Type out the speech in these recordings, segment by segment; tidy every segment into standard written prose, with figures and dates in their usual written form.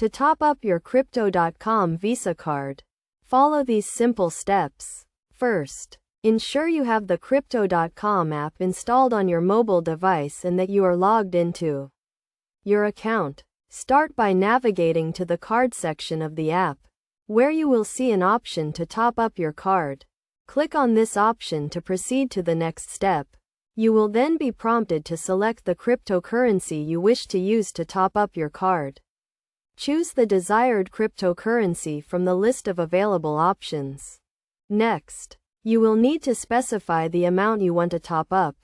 To top up your Crypto.com Visa card, follow these simple steps. First, ensure you have the Crypto.com app installed on your mobile device and that you are logged into your account. Start by navigating to the card section of the app, where you will see an option to top up your card. Click on this option to proceed to the next step. You will then be prompted to select the cryptocurrency you wish to use to top up your card. Choose the desired cryptocurrency from the list of available options. Next, you will need to specify the amount you want to top up.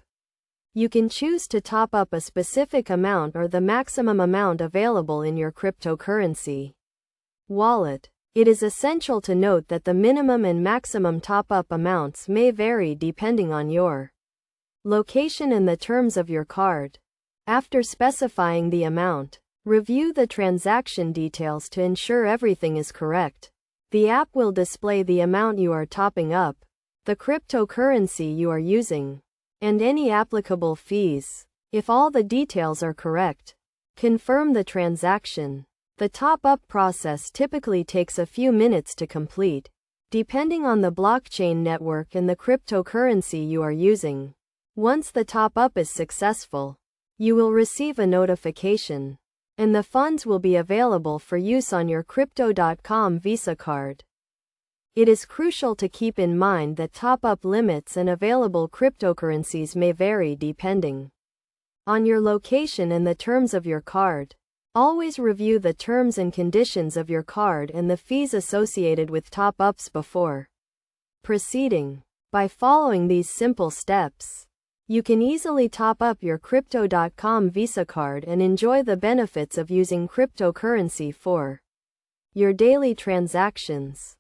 You can choose to top up a specific amount or the maximum amount available in your cryptocurrency wallet. It is essential to note that the minimum and maximum top-up amounts may vary depending on your location and the terms of your card. After specifying the amount, review the transaction details to ensure everything is correct. The app will display the amount you are topping up, the cryptocurrency you are using, and any applicable fees. If all the details are correct, confirm the transaction. The top-up process typically takes a few minutes to complete, depending on the blockchain network and the cryptocurrency you are using. Once the top-up is successful, you will receive a notification, and the funds will be available for use on your Crypto.com Visa card. It is crucial to keep in mind that top-up limits and available cryptocurrencies may vary depending on your location and the terms of your card. Always review the terms and conditions of your card and the fees associated with top-ups before proceeding. By following these simple steps, you can easily top up your Crypto.com Visa card and enjoy the benefits of using cryptocurrency for your daily transactions.